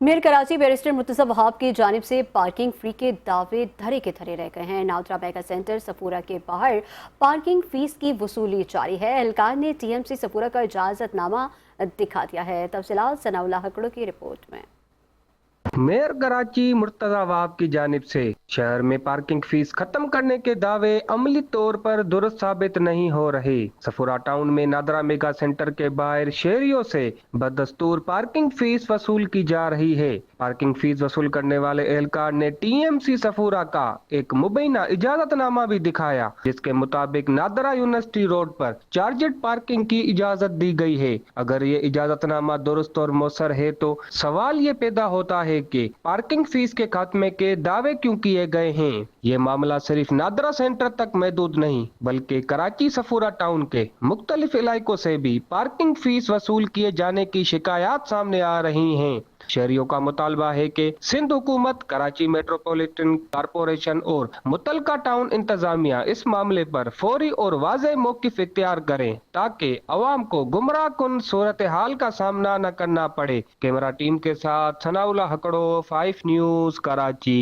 Mayor Karachi barrister Murtaza Wahab की जानिब से पार्किंग फ्री के दावे धरे के धरे रह गए हैं। नाउतरा मेगा सेंटर सफूरा के बाहर पार्किंग फीस की वसूली जारी है। एहलकार ने TMC सफूरा का इजाजतनामा दिखा दिया है। तफसीलात सनाउल्लाह हकड़ो की रिपोर्ट में। मेयर कराची मुर्तज़ा वहाब की जानिब से शहर में पार्किंग फीस खत्म करने के दावे अमली तौर पर दुरुस्त साबित नहीं हो रहे। सफूरा टाउन में नादरा मेगा सेंटर के बाहर शहरियों से बदस्तूर पार्किंग फीस वसूल की जा रही है। पार्किंग फीस वसूल करने वाले एहलकार ने TMC सफूरा का एक मुबैना इजाजतनामा भी दिखाया, जिसके मुताबिक नादरा यूनिवर्सिटी रोड पर चार्जेड पार्किंग की इजाजत दी गई है। अगर ये इजाजतनामा दुरुस्त और मौसर है तो सवाल ये पैदा होता है कि पार्किंग फीस के खात्मे के दावे क्यों किए गए हैं। ये मामला सिर्फ नादरा सेंटर तक महदूद नहीं बल्कि कराची सफूरा टाउन के मुख्तलिफ इलाकों से भी पार्किंग फीस वसूल किए जाने की शिकायत सामने आ रही हैं। शहरियों का मुतालबा है कि सिंध हुकूमत, कराची मेट्रोपॉलिटन कारपोरेशन और मुतलका टाउन इंतजामिया इस मामले पर फौरी और वाज़ेह मौक़िफ़ इख्तियार करें ताकि अवाम को गुमराह कुन सूरत हाल का सामना न करना पड़े। कैमरा टीम के साथ सनाउल्लाह हकड़ो, 5 न्यूज़, कराची।